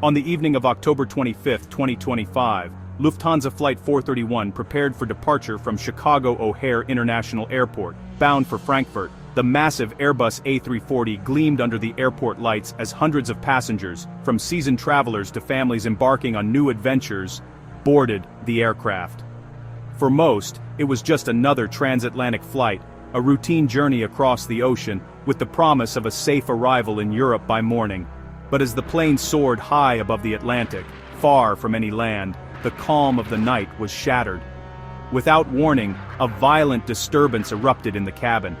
On the evening of October 25, 2025, Lufthansa Flight 431 prepared for departure from Chicago O'Hare International Airport, bound for Frankfurt. The massive Airbus A340 gleamed under the airport lights as hundreds of passengers, from seasoned travelers to families embarking on new adventures, boarded the aircraft. For most, it was just another transatlantic flight, a routine journey across the ocean, with the promise of a safe arrival in Europe by morning. But as the plane soared high above the Atlantic, far from any land, the calm of the night was shattered. Without warning, a violent disturbance erupted in the cabin.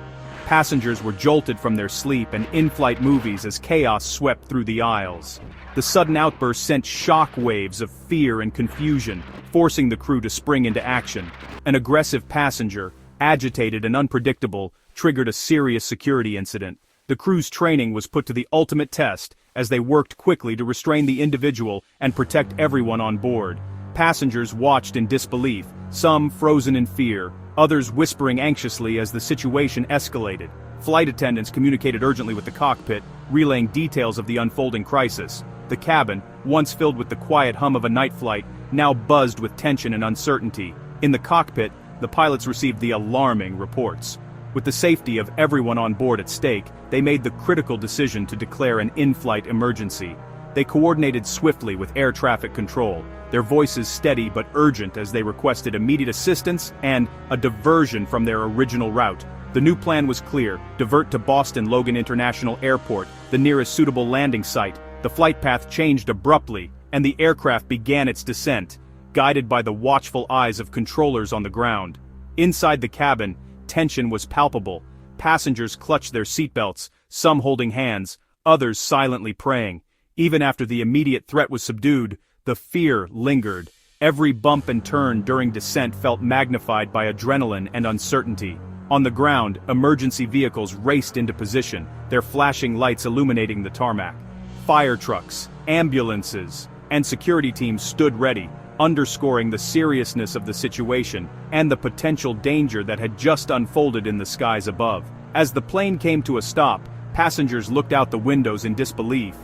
Passengers were jolted from their sleep and in-flight movies as chaos swept through the aisles. The sudden outburst sent shock waves of fear and confusion, forcing the crew to spring into action. An aggressive passenger, agitated and unpredictable, triggered a serious security incident. The crew's training was put to the ultimate test as they worked quickly to restrain the individual and protect everyone on board. Passengers watched in disbelief, some frozen in fear, others whispering anxiously as the situation escalated. Flight attendants communicated urgently with the cockpit, relaying details of the unfolding crisis. The cabin, once filled with the quiet hum of a night flight, now buzzed with tension and uncertainty. In the cockpit, the pilots received the alarming reports. With the safety of everyone on board at stake, they made the critical decision to declare an in-flight emergency. They coordinated swiftly with air traffic control, their voices steady but urgent as they requested immediate assistance and a diversion from their original route. The new plan was clear: divert to Boston Logan International Airport, the nearest suitable landing site. The flight path changed abruptly, and the aircraft began its descent, guided by the watchful eyes of controllers on the ground. Inside the cabin, tension was palpable. Passengers clutched their seatbelts, some holding hands, others silently praying. Even after the immediate threat was subdued, the fear lingered. Every bump and turn during descent felt magnified by adrenaline and uncertainty. On the ground, emergency vehicles raced into position, their flashing lights illuminating the tarmac. Fire trucks, ambulances, and security teams stood ready, underscoring the seriousness of the situation and the potential danger that had just unfolded in the skies above. As the plane came to a stop, passengers looked out the windows in disbelief.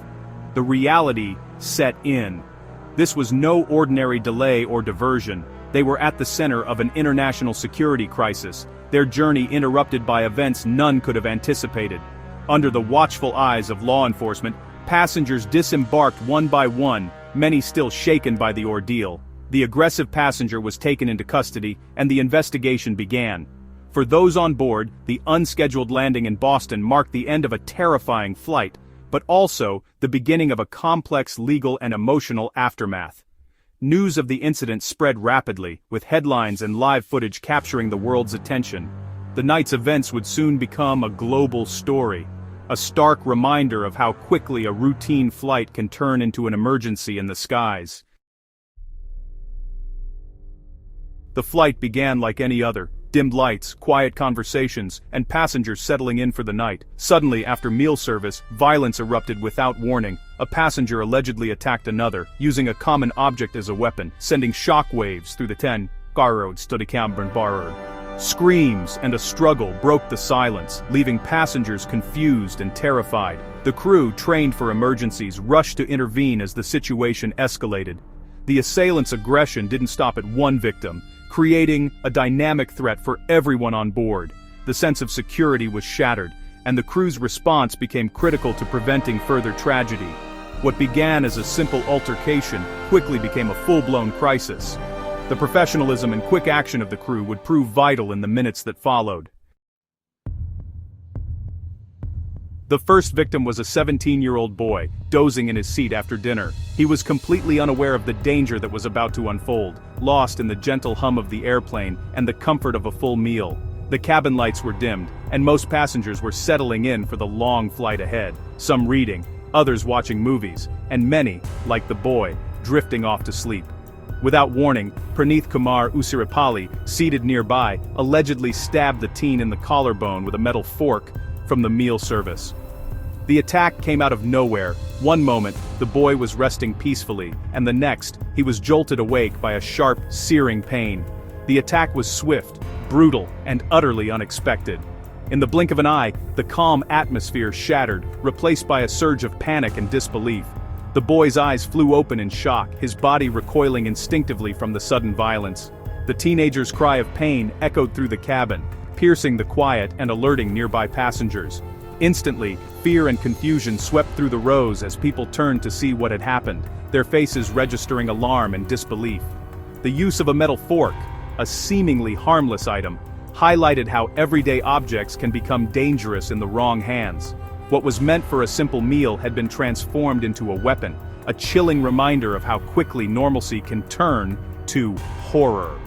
The reality set in. This was no ordinary delay or diversion. They were at the center of an international security crisis, their journey interrupted by events none could have anticipated. Under the watchful eyes of law enforcement, passengers disembarked one by one, many still shaken by the ordeal. The aggressive passenger was taken into custody, and the investigation began. For those on board, the unscheduled landing in Boston marked the end of a terrifying flight, but also the beginning of a complex legal and emotional aftermath. News of the incident spread rapidly, with headlines and live footage capturing the world's attention. The night's events would soon become a global story, a stark reminder of how quickly a routine flight can turn into an emergency in the skies. The flight began like any other. Dimmed lights, quiet conversations, and passengers settling in for the night. Suddenly, after meal service, violence erupted without warning. A passenger allegedly attacked another, using a common object as a weapon, sending shock waves through the 10 garrods to the cabin. Screams and a struggle broke the silence, leaving passengers confused and terrified. The crew, trained for emergencies, rushed to intervene as the situation escalated. The assailants' aggression didn't stop at one victim, creating a dynamic threat for everyone on board. The sense of security was shattered, and the crew's response became critical to preventing further tragedy. What began as a simple altercation quickly became a full-blown crisis. The professionalism and quick action of the crew would prove vital in the minutes that followed. The first victim was a 17-year-old boy, dozing in his seat after dinner. He was completely unaware of the danger that was about to unfold, lost in the gentle hum of the airplane and the comfort of a full meal. The cabin lights were dimmed, and most passengers were settling in for the long flight ahead, some reading, others watching movies, and many, like the boy, drifting off to sleep. Without warning, Praneeth Kumar Usirapalli, seated nearby, allegedly stabbed the teen in the collarbone with a metal fork from the meal service. The attack came out of nowhere. One moment, the boy was resting peacefully, and the next, he was jolted awake by a sharp, searing pain. The attack was swift, brutal, and utterly unexpected. In the blink of an eye, the calm atmosphere shattered, replaced by a surge of panic and disbelief. The boy's eyes flew open in shock, his body recoiling instinctively from the sudden violence. The teenager's cry of pain echoed through the cabin, piercing the quiet and alerting nearby passengers. Instantly, fear and confusion swept through the rows as people turned to see what had happened, their faces registering alarm and disbelief. The use of a metal fork, a seemingly harmless item, highlighted how everyday objects can become dangerous in the wrong hands. What was meant for a simple meal had been transformed into a weapon, a chilling reminder of how quickly normalcy can turn to horror.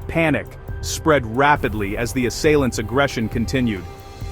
Panic spread rapidly as the assailants' aggression continued.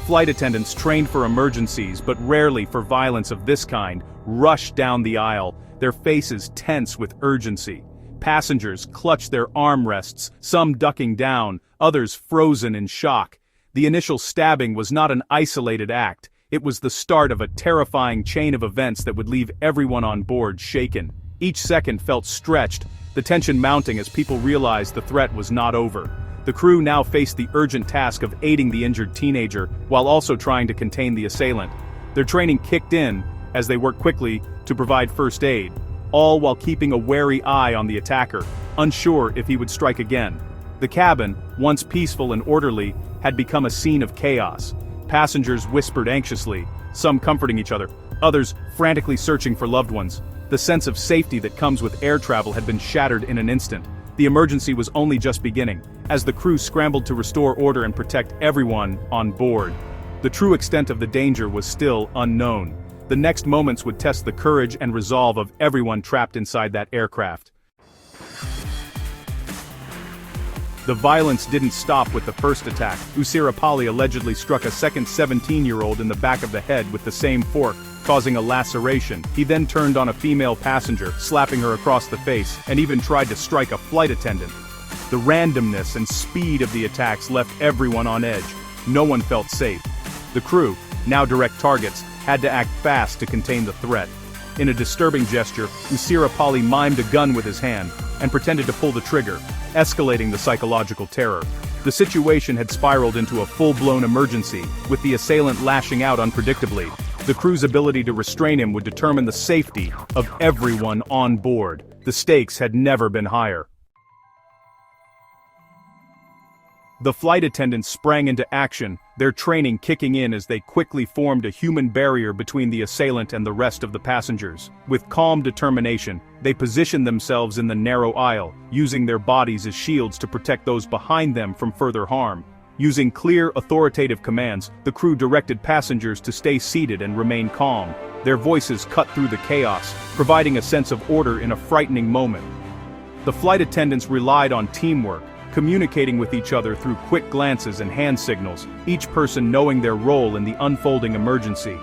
Flight attendants trained for emergencies but rarely for violence of this kind rushed down the aisle, their faces tense with urgency. Passengers clutched their armrests, some ducking down, others frozen in shock. The initial stabbing was not an isolated act, it was the start of a terrifying chain of events that would leave everyone on board shaken. Each second felt stretched, the tension mounting as people realized the threat was not over. The crew now faced the urgent task of aiding the injured teenager, while also trying to contain the assailant. Their training kicked in, as they worked quickly to provide first aid, all while keeping a wary eye on the attacker, unsure if he would strike again. The cabin, once peaceful and orderly, had become a scene of chaos. Passengers whispered anxiously, some comforting each other, others frantically searching for loved ones. The sense of safety that comes with air travel had been shattered in an instant. The emergency was only just beginning, as the crew scrambled to restore order and protect everyone on board. The true extent of the danger was still unknown. The next moments would test the courage and resolve of everyone trapped inside that aircraft. The violence didn't stop with the first attack. Usirapali allegedly struck a second 17-year-old in the back of the head with the same fork, causing a laceration. He then turned on a female passenger, slapping her across the face, and even tried to strike a flight attendant. The randomness and speed of the attacks left everyone on edge. No one felt safe. The crew, now direct targets, had to act fast to contain the threat. In a disturbing gesture, Usirapali mimed a gun with his hand and pretended to pull the trigger, escalating the psychological terror. The situation had spiraled into a full-blown emergency, with the assailant lashing out unpredictably. The crew's ability to restrain him would determine the safety of everyone on board. The stakes had never been higher. The flight attendants sprang into action, their training kicking in as they quickly formed a human barrier between the assailant and the rest of the passengers. With calm determination, they positioned themselves in the narrow aisle, using their bodies as shields to protect those behind them from further harm. Using clear, authoritative commands, the crew directed passengers to stay seated and remain calm. Their voices cut through the chaos, providing a sense of order in a frightening moment. The flight attendants relied on teamwork, communicating with each other through quick glances and hand signals, each person knowing their role in the unfolding emergency.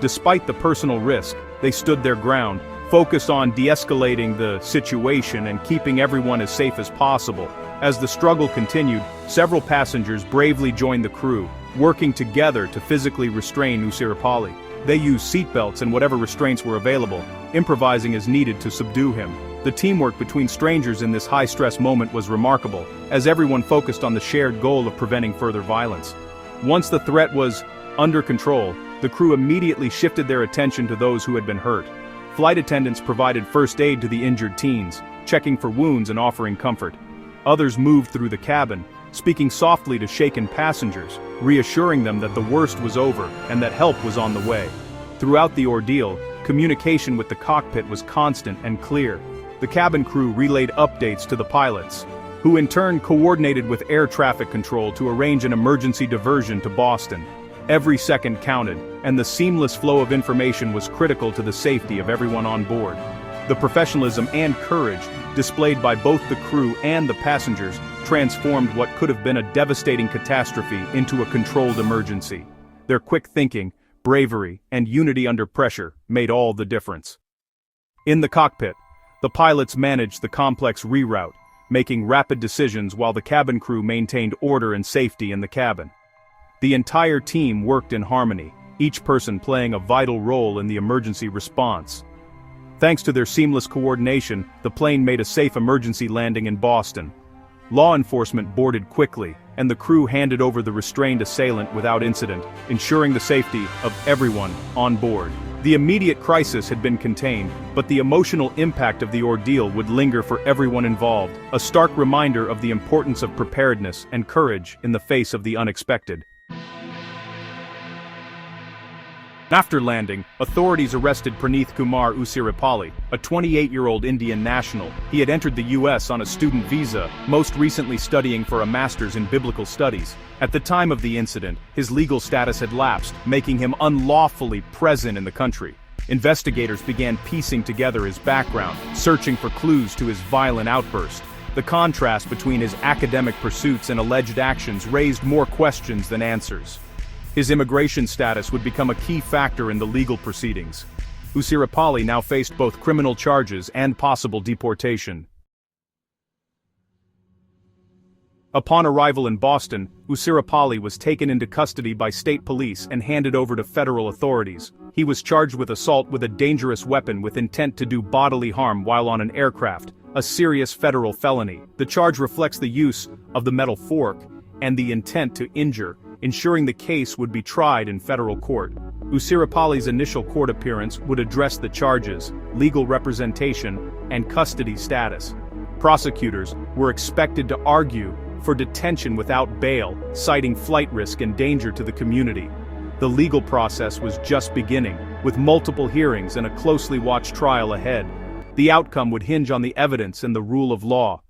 Despite the personal risk, they stood their ground, focused on de-escalating the situation and keeping everyone as safe as possible. As the struggle continued, several passengers bravely joined the crew, working together to physically restrain Usirapali. They used seatbelts and whatever restraints were available, improvising as needed to subdue him. The teamwork between strangers in this high-stress moment was remarkable, as everyone focused on the shared goal of preventing further violence. Once the threat was under control, the crew immediately shifted their attention to those who had been hurt. Flight attendants provided first aid to the injured teens, checking for wounds and offering comfort. Others moved through the cabin, speaking softly to shaken passengers, reassuring them that the worst was over and that help was on the way. Throughout the ordeal, communication with the cockpit was constant and clear. The cabin crew relayed updates to the pilots, who in turn coordinated with air traffic control to arrange an emergency diversion to Boston. Every second counted, and the seamless flow of information was critical to the safety of everyone on board. The professionalism and courage displayed by both the crew and the passengers transformed what could have been a devastating catastrophe into a controlled emergency. Their quick thinking, bravery, and unity under pressure made all the difference. In the cockpit, the pilots managed the complex reroute, making rapid decisions while the cabin crew maintained order and safety in the cabin. The entire team worked in harmony, each person playing a vital role in the emergency response. Thanks to their seamless coordination, the plane made a safe emergency landing in Boston. Law enforcement boarded quickly, and the crew handed over the restrained assailant without incident, ensuring the safety of everyone on board. The immediate crisis had been contained, but the emotional impact of the ordeal would linger for everyone involved, a stark reminder of the importance of preparedness and courage in the face of the unexpected. After landing, authorities arrested Praneeth Kumar Usirapalli, a 28-year-old Indian national. He had entered the U.S. on a student visa, most recently studying for a master's in biblical studies. At the time of the incident, his legal status had lapsed, making him unlawfully present in the country. Investigators began piecing together his background, searching for clues to his violent outburst. The contrast between his academic pursuits and alleged actions raised more questions than answers. His immigration status would become a key factor in the legal proceedings. Usirapalli now faced both criminal charges and possible deportation. Upon arrival in Boston, Usirapalli was taken into custody by state police and handed over to federal authorities. He was charged with assault with a dangerous weapon with intent to do bodily harm while on an aircraft, a serious federal felony. The charge reflects the use of the metal fork and the intent to injure, ensuring the case would be tried in federal court. Usirapalli's initial court appearance would address the charges, legal representation, and custody status. Prosecutors were expected to argue for detention without bail, citing flight risk and danger to the community. The legal process was just beginning, with multiple hearings and a closely watched trial ahead. The outcome would hinge on the evidence and the rule of law.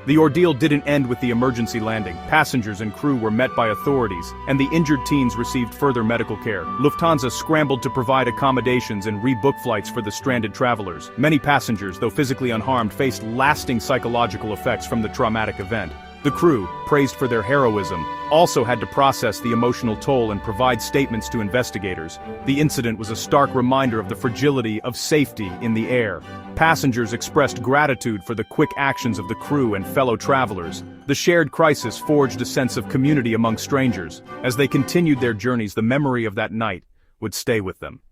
The ordeal didn't end with the emergency landing. Passengers and crew were met by authorities, and the injured teens received further medical care. Lufthansa scrambled to provide accommodations and rebook flights for the stranded travelers. Many passengers, though physically unharmed, faced lasting psychological effects from the traumatic event. The crew, praised for their heroism, also had to process the emotional toll and provide statements to investigators. The incident was a stark reminder of the fragility of safety in the air. Passengers expressed gratitude for the quick actions of the crew and fellow travelers. The shared crisis forged a sense of community among strangers. As they continued their journeys, the memory of that night would stay with them.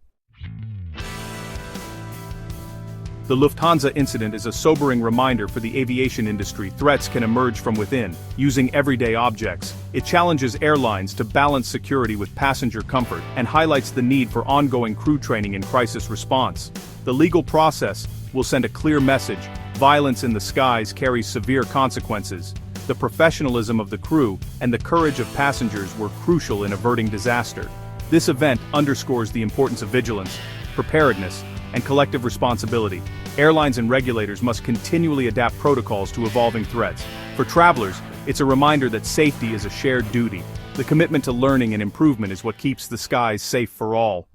The Lufthansa incident is a sobering reminder for the aviation industry. Threats can emerge from within, using everyday objects. It challenges airlines to balance security with passenger comfort and highlights the need for ongoing crew training and crisis response. The legal process will send a clear message: violence in the skies carries severe consequences. The professionalism of the crew and the courage of passengers were crucial in averting disaster. This event underscores the importance of vigilance, preparedness, and collective responsibility. Airlines and regulators must continually adapt protocols to evolving threats. For travelers, it's a reminder that safety is a shared duty. The commitment to learning and improvement is what keeps the skies safe for all.